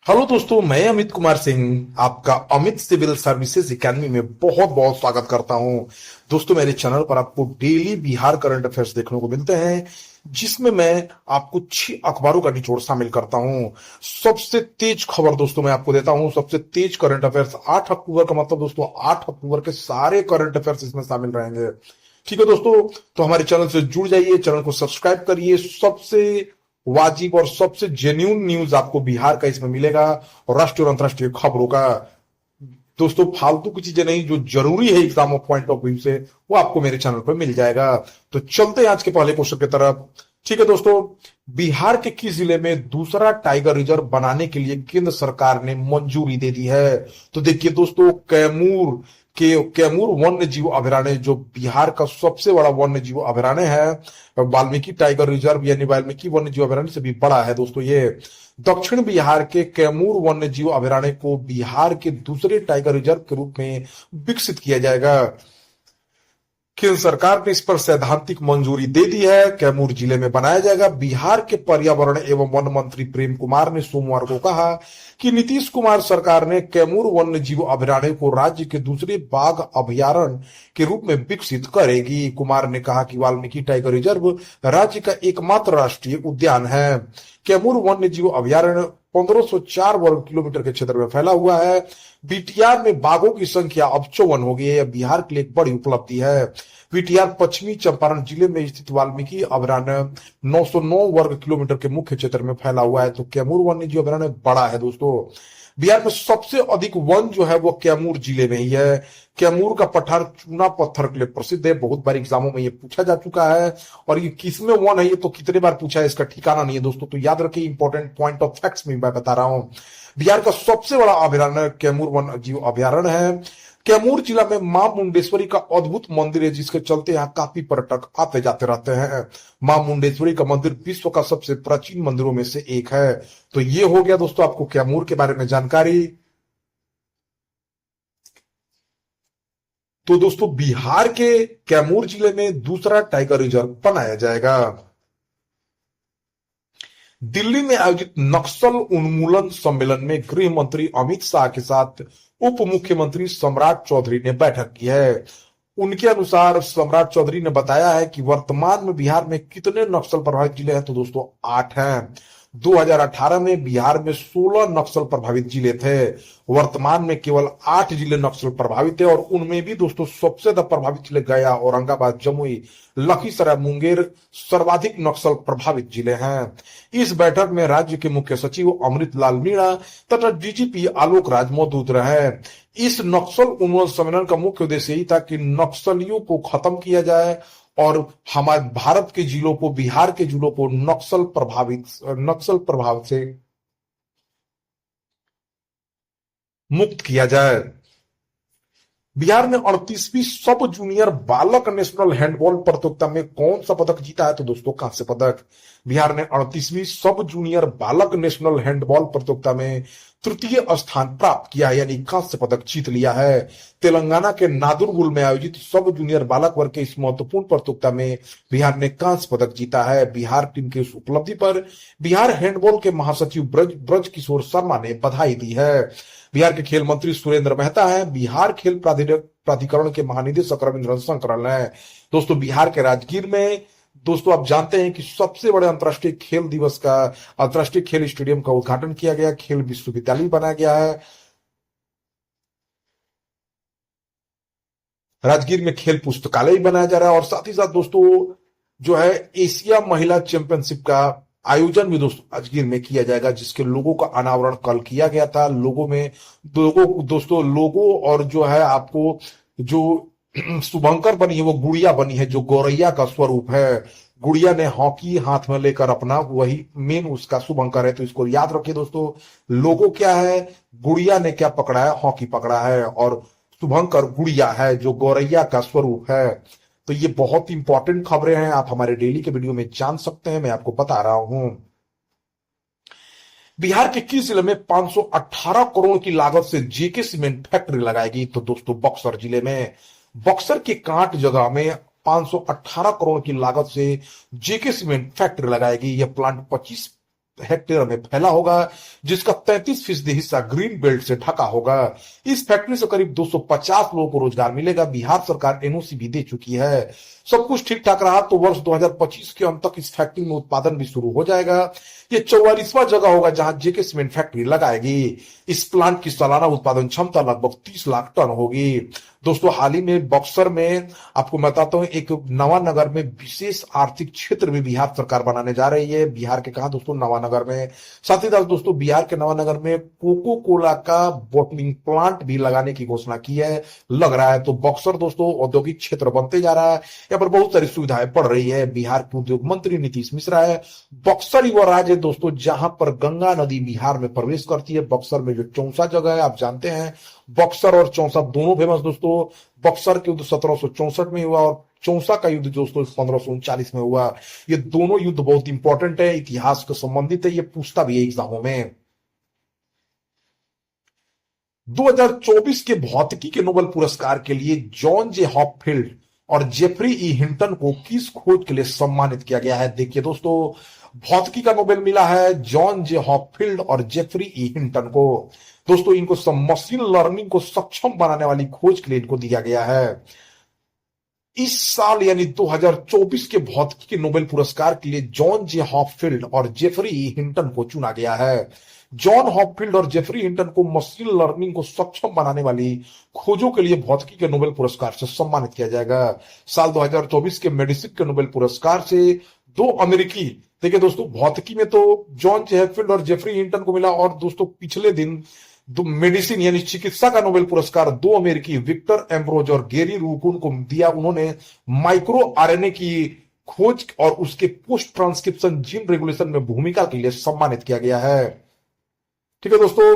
Hello दोस्तों, मैं अमित कुमार सिंह आपका अमित सिविल सर्विसेज एकेडमी में बहुत बहुत स्वागत करता हूं। दोस्तों, मेरे चैनल पर आपको डेली बिहार करंट अफेयर्स देखने को मिलते हैं, जिसमें मैं आपको 6 अखबारों का निचोड़ शामिल करता हूं। सबसे तेज खबर दोस्तों मैं आपको देता हूं, सबसे तेज करंट अफेयर्स 8 अक्टूबर का मतलब दोस्तों 8 अक्टूबर के सारे करंट अफेयर्स इसमें शामिल रहेंगे। ठीक है दोस्तों, तो हमारे चैनल से जुड़ जाइए, चैनल को सब्सक्राइब करिए। सबसे वाजिब और सबसे जेन्यून न्यूज आपको बिहार का इसमें मिलेगा और राष्ट्रीय और अंतर्राष्ट्रीय खबरों का। दोस्तों, फालतू की चीजें नहीं, जो जरूरी है exam of point of view से, वो आपको मेरे चैनल पर मिल जाएगा। तो चलते हैं आज के पहले क्वेश्चन की तरफ। ठीक है दोस्तों, बिहार के किस जिले में दूसरा टाइगर रिजर्व बनाने के लिए केंद्र सरकार ने मंजूरी दे दी है? तो देखिए दोस्तों, कैमूर वन्य जीव अभयारण्य जो बिहार का सबसे बड़ा वन्य जीव अभयारण्य है, वाल्मीकि टाइगर रिजर्व यानी वाल्मीकि वन्य जीव अभयारण्य से भी बड़ा है दोस्तों ये। दक्षिण बिहार के कैमूर वन्य जीव अभयारण्य को बिहार के दूसरे टाइगर रिजर्व के रूप में विकसित किया जाएगा। केंद्र सरकार ने इस पर सैद्धांतिक मंजूरी दे दी है। कैमूर जिले में बनाया जाएगा। बिहार के पर्यावरण एवं वन मंत्री प्रेम कुमार ने सोमवार को कहा कि नीतीश कुमार सरकार ने कैमूर वन्य जीव अभयारण्य को राज्य के दूसरे बाघ अभयारण्य के रूप में विकसित करेगी। कुमार ने कहा कि वाल्मीकि टाइगर रिजर्व राज्य का एकमात्र राष्ट्रीय उद्यान है। कैमूर वन्य जीव अभयारण्य 1504 वर्ग किलोमीटर के क्षेत्र में फैला हुआ है। बीटीआर में बाघों की संख्या अब 54 हो गई है। यह बिहार के लिए एक बड़ी उपलब्धि है। बीटीआर पश्चिमी चंपारण जिले में स्थित वाल्मीकि अभयारण्य 909 वर्ग किलोमीटर के मुख्य क्षेत्र में फैला हुआ है। तो कैमूर वन्य जीव अभयारण्य बड़ा है दोस्तों। बिहार में सबसे अधिक वन जो है वो कैमूर जिले में ही है। कैमूर का पठार चूना पत्थर के लिए प्रसिद्ध है। बहुत बार एग्जामों में ये पूछा जा चुका है, और ये किसमें वन है ये तो कितने बार पूछा है इसका ठिकाना नहीं है दोस्तों। तो याद रखिए, इंपॉर्टेंट पॉइंट ऑफ फैक्ट्स में मैं बता रहा हूं। बिहार का सबसे बड़ा अभयारण्य कैमूर वन जीव अभयारण्य है। कैमूर जिला में मां मुंडेश्वरी का अद्भुत मंदिर है, जिसके चलते यहाँ काफी पर्यटक आते जाते रहते हैं। मां मुंडेश्वरी का मंदिर विश्व का सबसे प्राचीन मंदिरों में से एक है। तो ये हो गया दोस्तों आपको कैमूर के बारे में जानकारी। तो दोस्तों, बिहार के कैमूर जिले में दूसरा टाइगर रिजर्व बनाया जाएगा। दिल्ली में आयोजित नक्सल उन्मूलन सम्मेलन में गृह मंत्री अमित शाह के साथ उप मुख्यमंत्री सम्राट चौधरी ने बैठक की है। उनके अनुसार सम्राट चौधरी ने बताया है कि वर्तमान में बिहार में कितने नक्सल प्रभावित जिले हैं? तो दोस्तों 8 हैं। 2018 में बिहार में 16 नक्सल प्रभावित जिले थे। वर्तमान में केवल 8 जिले नक्सल प्रभावित है, और उनमें भी दोस्तों सबसे ज्यादा प्रभावित जिले गया, औरंगाबाद, जमुई, लखीसराय, मुंगेर सर्वाधिक नक्सल प्रभावित जिले हैं। इस बैठक में राज्य के मुख्य सचिव अमृत लाल मीणा तथा डीजीपी आलोक राज मौजूद रहे। इस नक्सल उन्मूलन सम्मेलन का मुख्य उद्देश्य यही था कि नक्सलियों को खत्म किया जाए और हमारे भारत के जिलों को, बिहार के जिलों को नक्सल प्रभाव से मुक्त किया जाए। बिहार ने 38वीं सब जूनियर बालक नेशनल हैंडबॉल प्रतियोगिता में कौन सा पदक जीता है? तो दोस्तों कांस्य पदक। बिहार ने 38वीं सब जूनियर बालक नेशनल हैंडबॉल प्रतियोगिता में तृतीय स्थान प्राप्त किया है, यानी कांस्य पदक जीत लिया है। तेलंगाना के नादुर्गुल में आयोजित सब जूनियर बालक वर्ग के इस महत्वपूर्ण प्रतियोगिता में बिहार ने कांस्य पदक जीता है। बिहार टीम की इस उपलब्धि पर बिहार हैंडबॉल के महासचिव ब्रज किशोर शर्मा ने बधाई दी है। बिहार के खेल मंत्री सुरेंद्र मेहता है। बिहार खेल प्राधिकरण के महानिदेशक रविंद्र शंकरन है। दोस्तों, बिहार के राजगीर में दोस्तों आप जानते हैं कि सबसे बड़े अंतर्राष्ट्रीय खेल दिवस का, अंतर्राष्ट्रीय खेल स्टेडियम का उद्घाटन किया गया। खेल विश्वविद्यालय बनाया गया है। राजगीर में खेल पुस्तकालय बनाया जा रहा है, और साथ ही साथ दोस्तों जो है एशिया महिला चैंपियनशिप का आयोजन भी दोस्तों राजगीर में किया जाएगा, जिसके लोगों का अनावरण कल किया गया था। लोगों में दोस्तों लोगो और जो है आपको जो शुभंकर बनी है वो गुड़िया बनी है, जो गौरैया का स्वरूप है। गुड़िया ने हॉकी हाथ में लेकर अपना, वही मेन उसका शुभंकर है। तो इसको याद रखिए दोस्तों, लोगो क्या है, गुड़िया ने क्या पकड़ा है, हॉकी पकड़ा है, और शुभंकर गुड़िया है जो गौरैया का स्वरूप है। तो ये बहुत इंपॉर्टेंट खबरें हैं, आप हमारे डेली के वीडियो में जान सकते हैं, मैं आपको बता रहा हूं। बिहार के किस जिले में 518 करोड़ की लागत से जेके सीमेंट फैक्ट्री लगाएगी? तो दोस्तों बक्सर जिले में, बक्सर के कांट जगह में 518 करोड़ की लागत से जेके सीमेंट फैक्ट्री लगाएगी। यह प्लांट हेक्टेयर में फैला होगा, जिसका 33% हिस्सा ग्रीन बेल्ट से ढका होगा। इस फैक्ट्री से करीब 250 लोगों को रोजगार मिलेगा। बिहार सरकार एनओसी भी दे चुकी है। सब कुछ ठीक ठाक रहा तो वर्ष 2025 के अंत तक इस फैक्ट्री में उत्पादन भी शुरू हो जाएगा। ये 44वां जगह होगा जहां जेके सीमेंट फैक्ट्री लगाएगी। इस प्लांट की सालाना उत्पादन क्षमता लगभग 30 लाख टन होगी। दोस्तों, हाल ही में बक्सर में आपको बताता हूं, एक नवानगर में विशेष आर्थिक क्षेत्र भी बिहार सरकार बनाने जा रही है। बिहार के कहा दोस्तों, नवानगर में। साथ ही साथ दोस्तों, बिहार के नवानगर में कोको कोला का बॉटलिंग प्लांट भी लगाने की घोषणा की है, लग रहा है। तो बक्सर दोस्तों औद्योगिक क्षेत्र बनते जा रहा है। यहाँ पर बहुत सारी सुविधाएं बढ़ रही है। बिहार के उद्योग मंत्री नीतीश मिश्रा है। बक्सर ही वो राज्य है दोस्तों जहां पर गंगा नदी बिहार में प्रवेश करती है। बक्सर में जो चौसा जगह है, आप जानते हैं, बक्सर और चौसा दोनों फेमस दोस्तों। बक्सर के युद्ध 1764 में हुआ और चौसा का युद्ध दोस्तों 1539 में हुआ। ये दोनों युद्ध बहुत इंपॉर्टेंट है, इतिहास से संबंधित है, ये पूछता भी है एग्जामों में। 2024 के भौतिकी के नोबेल पुरस्कार के लिए जॉन जे हॉपफील्ड और जेफरी ई हिंटन को किस खोज के लिए सम्मानित किया गया है? देखिए दोस्तों, भौतिकी का नोबेल मिला है जॉन जे हॉपफील्ड और जेफरी ई हिंटन को। दोस्तों, इनको मशीन लर्निंग को सक्षम बनाने वाली खोज के लिए इनको दिया गया है। इस साल यानी 2024 के भौतिकी के नोबेल पुरस्कार के लिए जॉन जे हॉपफील्ड और जेफरी ई हिंटन को चुना गया है। जॉन हॉपफील्ड और जेफरी हिंटन को मशीन लर्निंग को सक्षम बनाने वाली खोजों के लिए भौतिकी के नोबेल पुरस्कार से सम्मानित किया जाएगा। साल 2024 के मेडिसिन के नोबेल पुरस्कार से दो अमेरिकी, देखिए दोस्तों, भौतिकी में तो जॉन जे हॉपफील्ड और जेफरी हिंटन को मिला, और दोस्तों पिछले दिन दो मेडिसिन यानी चिकित्सा का नोबेल पुरस्कार दो अमेरिकी विक्टर एम्ब्रोज और गेरी रूकुन को दिया। उन्होंने माइक्रो आरएनए की खोज और उसके पोस्ट ट्रांसक्रिप्शन जीन रेगुलेशन में भूमिका के लिए सम्मानित किया गया है। ठीक है दोस्तों,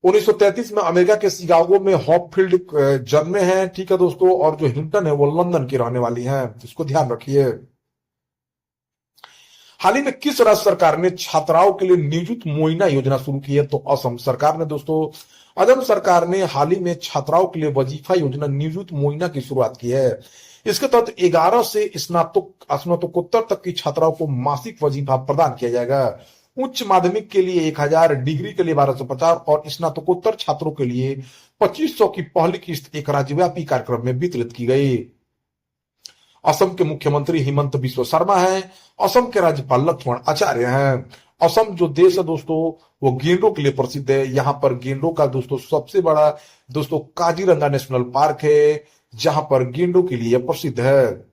1933 में अमेरिका के शिकागो में हॉपफील्ड जन्मे हैं। ठीक है दोस्तों, और जो हिंटन है वो लंदन की रहने वाली हैं, इसको ध्यान रखिए। हाल ही में किस राज्य सरकार ने छात्राओं के लिए नियुक्त मुआयना योजना शुरू की है? तो असम सरकार ने दोस्तों। असम सरकार ने हाल ही में छात्राओं के लिए वजीफा योजना नियुक्त मुआयना की शुरुआत की है। इसके तहत 11 से स्नातकोत्तर तक की छात्राओं को मासिक वजीफा प्रदान किया जाएगा। उच्च माध्यमिक के लिए 1000, डिग्री के लिए 1250 और स्नातकोत्तर छात्रों के लिए 2500 की पहली किस्त एक राज्यव्यापी कार्यक्रम में वितरित की गई। असम के मुख्यमंत्री हिमंत बिस्व शर्मा हैं। असम के राज्यपाल लक्ष्मण आचार्य हैं। असम जो देश है दोस्तों वो गेंडों के लिए प्रसिद्ध है। यहां पर गेंडों का दोस्तों सबसे बड़ा दोस्तों काजीरंगा नेशनल पार्क है, जहां पर गेंडों के लिए प्रसिद्ध है।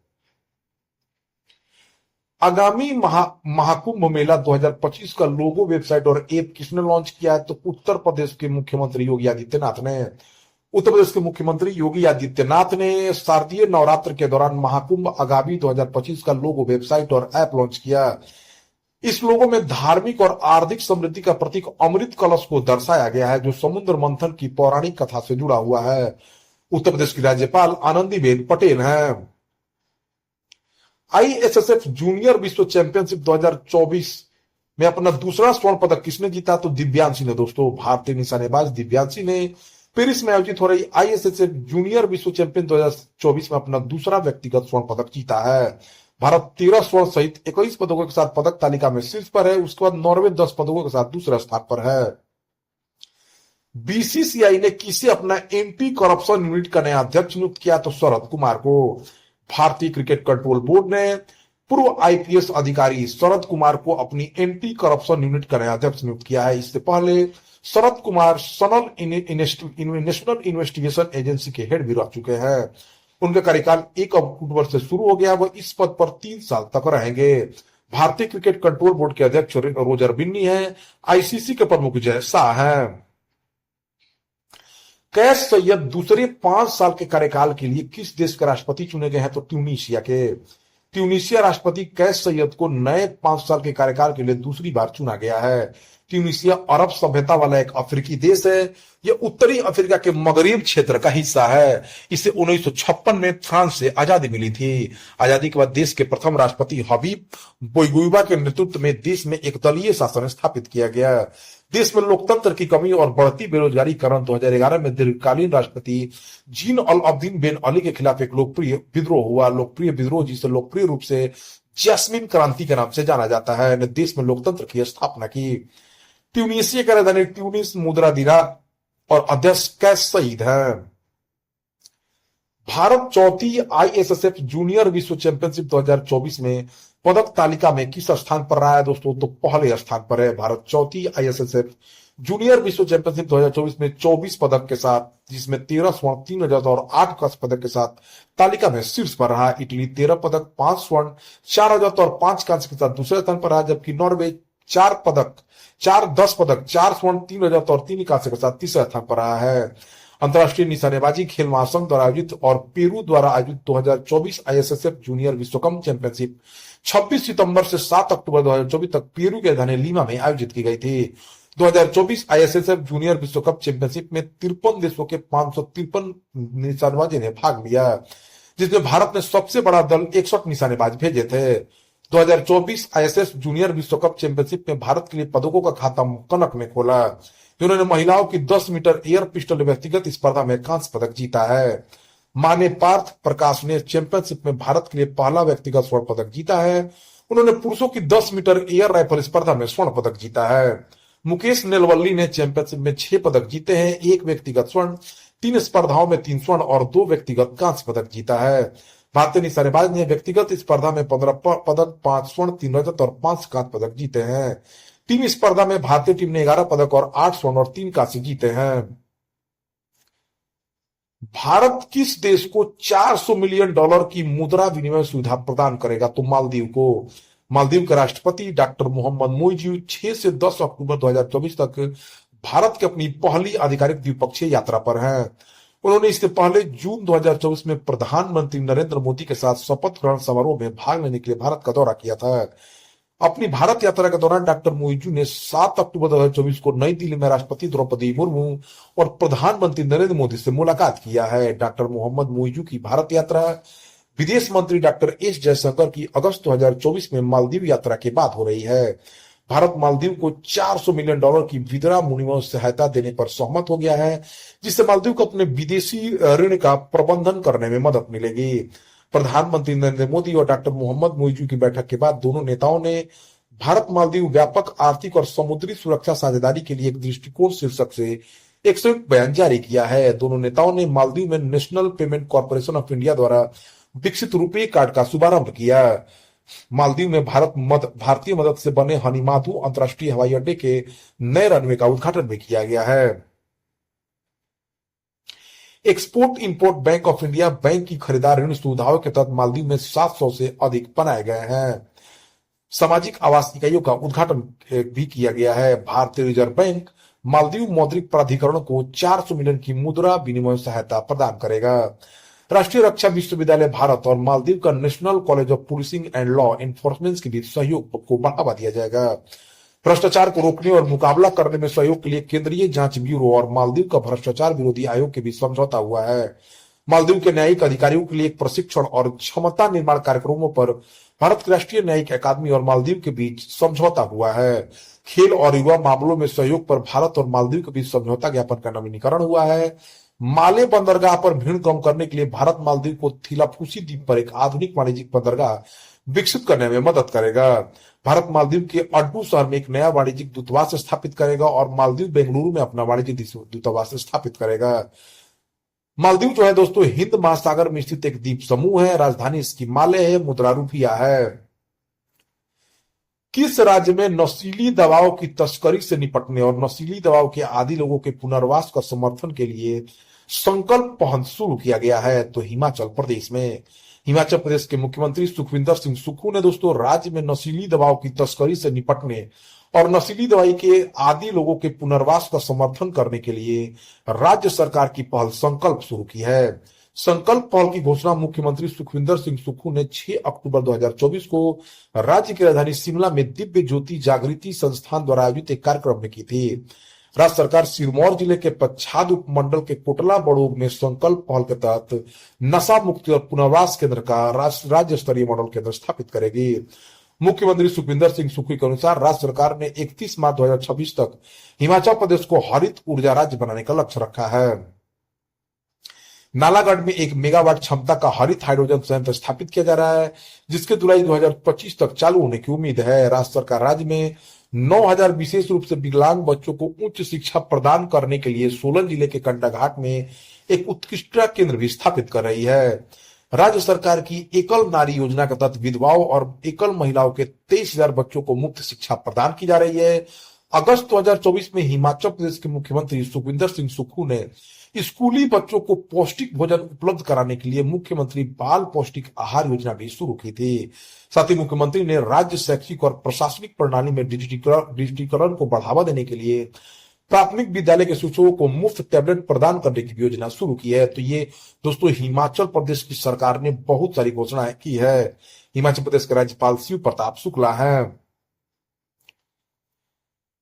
आगामी महाकुंभ मेला 2025 का लोगो, वेबसाइट और ऐप किसने लॉन्च किया है? तो उत्तर प्रदेश के मुख्यमंत्री योगी आदित्यनाथ ने। उत्तर प्रदेश के मुख्यमंत्री योगी आदित्यनाथ ने शारदीय नवरात्र के दौरान महाकुंभ आगामी 2025 का लोगो, वेबसाइट और ऐप लॉन्च किया। इस लोगो में धार्मिक और आर्थिक समृद्धि का प्रतीक अमृत कलश को दर्शाया गया है, जो समुद्र मंथन की पौराणिक कथा से जुड़ा हुआ है। उत्तर प्रदेश की राज्यपाल आनंदीबेन पटेल हैं। आईएसएसएफ जूनियर विश्व चैंपियनशिप 2024 में अपना दूसरा स्वर्ण पदक किसने जीता? तो दिव्यांशी ने दोस्तों। भारतीय निशानेबाज दिव्यांशी ने पेरिस में आयोजित हो रही आईएसएसएफ जूनियर विश्व चैंपियन 2024 में अपना दूसरा व्यक्तिगत स्वर्ण पदक जीता है। भारत 13 स्वर्ण सहित 21 पदकों के साथ पदक तालिका में शीर्ष पर है। उसके बाद नॉर्वे 10 पदकों के साथ दूसरे स्थान पर है। बीसीसीआई ने किसे अपना एंटी करप्शन यूनिट का नया अध्यक्ष नियुक्त किया? तो शरद कुमार को। भारतीय क्रिकेट कंट्रोल बोर्ड ने पूर्व आईपीएस अधिकारी शरद कुमार को अपनी एंटी करप्शन यूनिट का नया अध्यक्ष नियुक्त किया है। इससे पहले Sharad Kumar national investigation agency के हेड भी रह चुके हैं। उनका कार्यकाल 1 अक्टूबर से शुरू हो गया। वह इस पद पर 3 साल तक रहेंगे। भारतीय क्रिकेट कंट्रोल बोर्ड के अध्यक्ष रोजर बिन्नी हैं। आईसीसी के प्रमुख जय शाह हैं। कैस सैयद दूसरे 5 साल के कार्यकाल के लिए किस देश के राष्ट्रपति चुने गए हैं? तो ट्यूनीशिया के। ट्यूनीशिया राष्ट्रपति कैस सैयद को नए 5 साल के कार्यकाल के लिए दूसरी बार चुना गया है। ट्यूनीशिया अरब सभ्यता वाला एक अफ्रीकी देश है। यह उत्तरी अफ्रीका के मगरिब क्षेत्र का हिस्सा है। इसे 1956 में फ्रांस से आजादी मिली थी। आजादी के बाद देश के प्रथम राष्ट्रपति हबीब बोईगुइबा के नेतृत्व में देश में एक दलीय शासन स्थापित किया गया। देश में लोकतंत्र की कमी और बढ़ती बेरोजगारी के कारण 2011 में दीर्घकालीन राष्ट्रपति जीन अल अब्दीन बेन अली के खिलाफ एक लोकप्रिय विद्रोह हुआ। लोकप्रिय विद्रोह जिसे लोकप्रिय रूप से जैस्मिन क्रांति के नाम से जाना जाता है, ने देश में लोकतंत्र की स्थापना की। ट्यूनीशिया की राजधानी ट्यूनिस मुद्रा दिरा और अध्यक्ष कैस सईद है। भारत चौथी आईएसएसएफ जूनियर विश्व चैंपियनशिप 2024 में पदक तालिका में किस स्थान पर रहा है दोस्तों? तो पहले स्थान पर है। भारत चौथी आईएसएसएफ जूनियर विश्व चैंपियनशिप 2024 में 24 पदक के साथ, जिसमें 13 स्वर्ण, 3 रजत और 8 कांस्य पदक के साथ तालिका में शीर्ष पर रहा। इटली 13 पदक, 5 स्वर्ण, 4 रजत और 5 कांस्य के साथ दूसरे स्थान पर रहा, जबकि नॉर्वे 4 पदक, 10 पदक, 4 स्वर्ण, 3 रजत और 3 कांस्य के साथ तीसरे स्थान पर रहा है। अंतर्राष्ट्रीय निशानेबाजी खेल महासंघ द्वारा आयोजित और पेरू द्वारा आयोजित 2024 आईएसएसएफ जूनियर विश्व कप चैंपियनशिप 26 सितंबर से 7 अक्टूबर 2024 तक पेरू के राजधानी लीमा में आयोजित की गई थी। 2024 आईएसएसएफ जूनियर विश्व कप चैंपियनशिप में 53 देशों के 553 निशानेबाजों ने भाग लिया, जिसमें भारत ने सबसे बड़ा दल 61 निशानेबाज भेजे थे। 2024 आईएसएस जूनियर विश्व कप चैंपियनशिप में भारत के लिए पदकों का खाता कनक ने खोला, जिन्होंने महिलाओं की 10 मीटर एयर पिस्टल व्यक्तिगत स्पर्धा में कांस्य पदक जीता है। माने पार्थ प्रकाश ने चैंपियनशिप में भारत के लिए पहला व्यक्तिगत स्वर्ण पदक जीता है। उन्होंने पुरुषों की 10 मीटर एयर राइफल स्पर्धा में स्वर्ण पदक जीता है। मुकेश नेलवल्ली ने चैंपियनशिप में 6 पदक जीते हैं, 1 व्यक्तिगत स्वर्ण, 3 स्पर्धाओं में 3 स्वर्ण और 2 व्यक्तिगत कांस्य पदक जीता है। भारतीय निशानेबाज ने व्यक्तिगत स्पर्धा में 15 पदक, 5 स्वर्ण, 3 रजत और 5 कांस्य पदक जीते हैं। टीम स्पर्धा में भारतीय टीम ने 11 पदक और 8 स्वर्ण और 3 कांस्य जीते हैं। भारत किस देश को $400 मिलियन की मुद्रा विनिमय सुविधा प्रदान करेगा? तो मालदीव को। मालदीव के राष्ट्रपति डॉक्टर मोहम्मद मुइज़ 6 से 10 अक्टूबर 2024 तक भारत की अपनी पहली आधिकारिक द्विपक्षीय यात्रा पर हैं। उन्होंने इससे पहले जून 2024 में प्रधानमंत्री नरेंद्र मोदी के साथ शपथ ग्रहण समारोह में भाग लेने के लिए भारत का दौरा किया था। अपनी भारत यात्रा के दौरान डॉक्टर मुइज़ ने 7 अक्टूबर 2024 को नई दिल्ली में राष्ट्रपति द्रौपदी मुर्मू और प्रधानमंत्री नरेंद्र मोदी से मुलाकात किया है। डॉक्टर मोहम्मद मुइज़ की भारत यात्रा विदेश मंत्री डॉक्टर एस जयशंकर की अगस्त 2024 में मालदीव यात्रा के बाद हो रही है। भारत मालदीव को $400 मिलियन की मुद्रा विनिमय सहायता देने पर सहमत हो गया है, जिससे मालदीव को अपने विदेशी ऋण का प्रबंधन करने में मदद मिलेगी। प्रधानमंत्री नरेंद्र मोदी और डॉक्टर मोहम्मद मुइज़ की बैठक के बाद दोनों नेताओं ने भारत मालदीव व्यापक आर्थिक और समुद्री सुरक्षा साझेदारी के लिए एक दृष्टिकोण शीर्षक से एक संयुक्त बयान जारी किया है। दोनों नेताओं ने मालदीव में national payment corporation of India द्वारा विकसित रुपे कार्ड का शुभारंभ किया। मालदीव में भारतीय मदद से बने हनीमाधु अंतर्राष्ट्रीय हवाई अड्डे के नए रनवे का उद्घाटन भी किया गया है। Export import bank of India bank की खरीदार ऋण सुविधाओं के तहत मालदीव में 700 से अधिक बनाए गए हैं। सामाजिक आवास इकाइयों का उद्घाटन भी किया गया है। भारतीय रिजर्व बैंक मालदीव मौद्रिक प्राधिकरण को 400 मिलियन की मुद्रा विनिमय सहायता प्रदान करेगा। राष्ट्रीय रक्षा विश्वविद्यालय भारत और मालदीव का national college of policing and law enforcement के बीच सहयोग को बढ़ावा दिया जाएगा। भ्रष्टाचार को रोकने और मुकाबला करने में सहयोग के लिए केंद्रीय जांच ब्यूरो और मालदीव का भ्रष्टाचार विरोधी आयोग के बीच समझौता हुआ है। मालदीव के न्यायिक अधिकारियों के लिए एक प्रशिक्षण और क्षमता निर्माण कार्यक्रमों पर भारत की राष्ट्रीय न्यायिक अकादमी और मालदीव के बीच समझौता हुआ है। खेल और युवा मामलों में सहयोग पर भारत और मालदीव के बीच समझौता ज्ञापन का नवीनीकरण हुआ है। माले बंदरगाह पर भीड़ कम करने के लिए भारत मालदीव को थिलाफूसी द्वीप पर एक आधुनिक वाणिज्यिक बंदरगाह विकसित करने में मदद करेगा। भारत मालदीव के अड्डू शहर में एक नया वाणिज्यिक दूतावास स्थापित करेगा और मालदीव बेंगलुरु में अपना वाणिज्यिक दूतावास स्थापित करेगा। मालदीव जो है दोस्तों हिंद महासागर में स्थित एक द्वीप समूह है। राजधानी इसकी माले है, मुद्रा रुपया है। किस राज्य में नशीली दवाओं की तस्करी से निपटने और नशीली दवाओं के आदी लोगों के पुनर्वास का समर्थन के लिए संकल्प पहल शुरू किया गया है? तो हिमाचल प्रदेश में। हिमाचल प्रदेश के मुख्यमंत्री सुखविंदर सिंह सुक्खू ने दोस्तों राज्य में नशीली दवाओं की तस्करी से निपटने और नशीली दवाई के आदी लोगों के पुनर्वास का समर्थन करने के लिए राज्य सरकार की पहल संकल्प शुरू की है। संकल्प पहल की घोषणा मुख्यमंत्री सुखविंदर सिंह सुक्खू ने 6 अक्टूबर 2024 को राज्य की राजधानी शिमला में दिव्य ज्योति जागृति संस्थान द्वारा आयोजित एक कार्यक्रम में की थी। राज्य सरकार सिरमौर जिले के पच्छाद उपमंडल के कोटला बड़ोग में संकल्प पहल के तहत नशा मुक्ति और पुनर्वास केंद्र का राज्य स्तरीय मॉडल केंद्र स्थापित करेगी। मुख्यमंत्री सुखविंदर सिंह सुक्खू के अनुसार राज्य सरकार ने 31 मार्च 2026 तक हिमाचल प्रदेश को हरित ऊर्जा राज्य बनाने का लक्ष्य रखा है। नालागढ़ में 1 मेगावाट क्षमता का हरित हाइड्रोजन संयंत्र स्थापित किया जा रहा है, जिसके जुलाई 2025 तक चालू होने की उम्मीद है। राज्य सरकार राज्य में 9,000 विशेष रूप से विकलांग बच्चों को उच्च शिक्षा प्रदान करने के लिए सोलन जिले के कंडाघाट में एक उत्कृष्टता केंद्र भी स्थापित कर रही है। राज्य सरकार की एकल नारी योजना के तहत विधवाओं और एकल महिलाओं के 23,000 बच्चों को मुफ्त शिक्षा प्रदान की जा रही है। अगस्त 2024 में हिमाचल प्रदेश के मुख्यमंत्री सुखविंदर सिंह सुक्खू ने स्कूली बच्चों को पौष्टिक भोजन उपलब्ध कराने के लिए मुख्यमंत्री बाल पौष्टिक आहार योजना भी शुरू की थी। साथ ही मुख्यमंत्री ने राज्य शैक्षिक और प्रशासनिक प्रणाली में डिजिटीकरण को बढ़ावा देने के लिए प्राथमिक विद्यालय के शिक्षकों को मुफ्त टैबलेट प्रदान करने की योजना शुरू की है। तो ये दोस्तों हिमाचल प्रदेश की सरकार ने बहुत सारी घोषणाएं की है। हिमाचल प्रदेश के राज्यपाल शिव प्रताप शुक्ला हैं।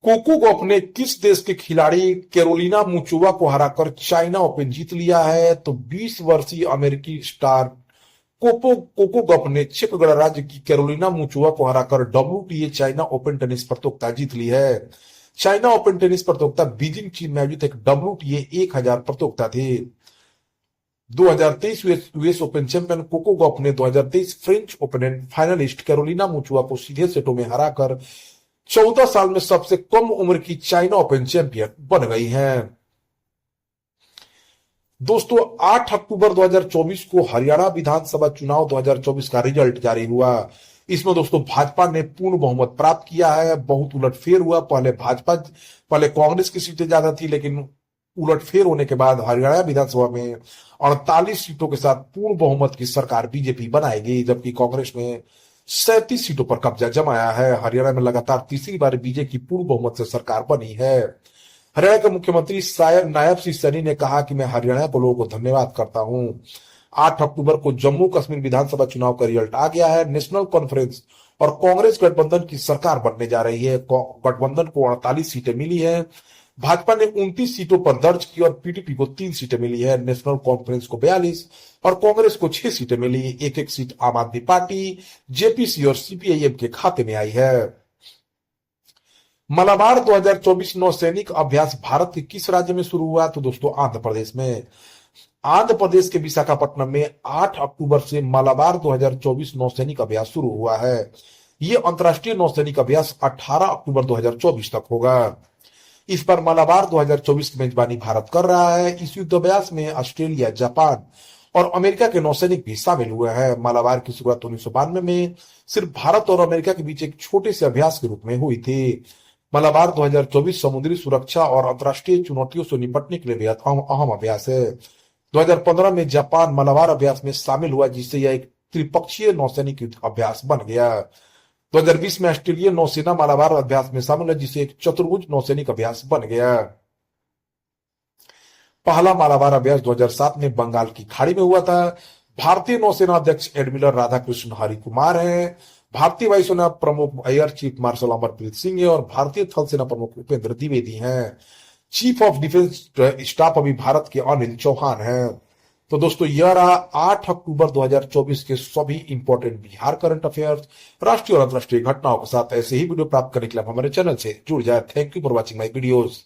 कोको गॉफ ने किस देश के खिलाड़ी कैरोलिना मुचोवा को हराकर चाइना ओपन जीत लिया है? तो 20 वर्षीय अमेरिकी स्टार कोको गॉफ ने चेक गणराज्य की कैरोलिना मुचोवा को हराकर WTA चाइना ओपन टेनिस प्रतियोगिता जीत ली है। चाइना ओपन टेनिस प्रतियोगिता बीजिंग चीन में आयोजित एक WTA 1000 प्रतियोगिता थी। 2023 US Open champion Coco Gauff ने 2023 French Open finalist Karolina Muchova को सीधे सेटों में हराकर 14 साल में सबसे कम उम्र की चाइना ओपन चैंपियन बन गई हैं। दोस्तों 8 अक्टूबर 2024 को हरियाणा विधानसभा चुनाव 2024 का रिजल्ट जारी हुआ। इसमें दोस्तों भाजपा ने पूर्ण बहुमत प्राप्त किया है। बहुत उलटफेर हुआ। पहले कांग्रेस की सीटें ज्यादा थी, लेकिन उलटफेर होने के बाद हरियाणा विधानसभा में 48 सीटों के साथ पूर्ण बहुमत की सरकार बीजेपी बनाएगी, जबकि कांग्रेस में 37 सीटों पर कब्जा जमाया है। हरियाणा में लगातार तीसरी बार बीजेपी की पूर्ण बहुमत से सरकार बनी है। हरियाणा के मुख्यमंत्री नायब सिंह सैनी ने कहा कि मैं हरियाणा के लोगों को धन्यवाद करता हूं। 8 अक्टूबर को जम्मू कश्मीर विधानसभा चुनाव का रिजल्ट आ गया है। नेशनल कॉन्फ्रेंस और कांग्रेस गठबंधन की सरकार बनने जा रही है। गठबंधन को 48 सीटें मिली है। भाजपा ने 29 सीटों पर दर्ज की और पीडीपी को 3 सीटें मिली है। नेशनल कॉन्फ्रेंस को 42 और कांग्रेस को 6 सीटें मिली। एक सीट आम आदमी पार्टी, जेपीसी और सीपीआईएम के खाते में आई है। मलाबार 2024 नौसैनिक अभ्यास भारत के किस राज्य में शुरू हुआ? तो दोस्तों आंध्र प्रदेश में। आंध्र प्रदेश के विशाखापट्टनम में 8 अक्टूबर से मलाबार 2024 नौसैनिक अभ्यास शुरू हुआ है। यह अंतर्राष्ट्रीय नौसैनिक अभ्यास 18 अक्टूबर 2024 तक होगा। इस पर मलाबार 2024 की मेजबानी भारत कर रहा है। इस युद्धाभ्यास में ऑस्ट्रेलिया, जापान और अमेरिका के नौसैनिक भी शामिल हुए हैं। मलाबार की शुरुआत 1992 में सिर्फ भारत और अमेरिका के बीच एक छोटे से अभ्यास के रूप में हुई थी। मलाबार 2024 समुद्री सुरक्षा और अंतर्राष्ट्रीय चुनौतियों से निपटने के लिए बेहद अहम अभ्यास है। 2015 में जापान मलाबार अभ्यास में शामिल हुआ, जिससे यह एक त्रिपक्षीय नौसैनिक युद्ध अभ्यास बन गया। 2020 में ऑस्ट्रेलिया नौसेना मलाबार अभ्यास में शामिल है, जिसे एक चतुर्भुज नौसैनिक अभ्यास बन गया। पहला मालाबार अभ्यास 2007 में बंगाल की खाड़ी में हुआ था। भारतीय नौसेना अध्यक्ष एडमिरल राधाकृष्ण हरि कुमार हैं। भारतीय वायुसेना प्रमुख air chief marshal Amarpreet Singh है और भारतीय थल सेना प्रमुख उपेंद्र द्विवेदी हैं। चीफ ऑफ डिफेंस स्टाफ अभी भारत के अनिल चौहान हैं। तो दोस्तों यह रहा 8 अक्टूबर 2024 के सभी इंपॉर्टेंट बिहार करंट अफेयर्स, राष्ट्रीय और अंतर्राष्ट्रीय घटनाओं के साथ। ऐसे ही वीडियो प्राप्त करने के लिए आप हमारे चैनल से जुड़ जाए। Thank you for watching my videos.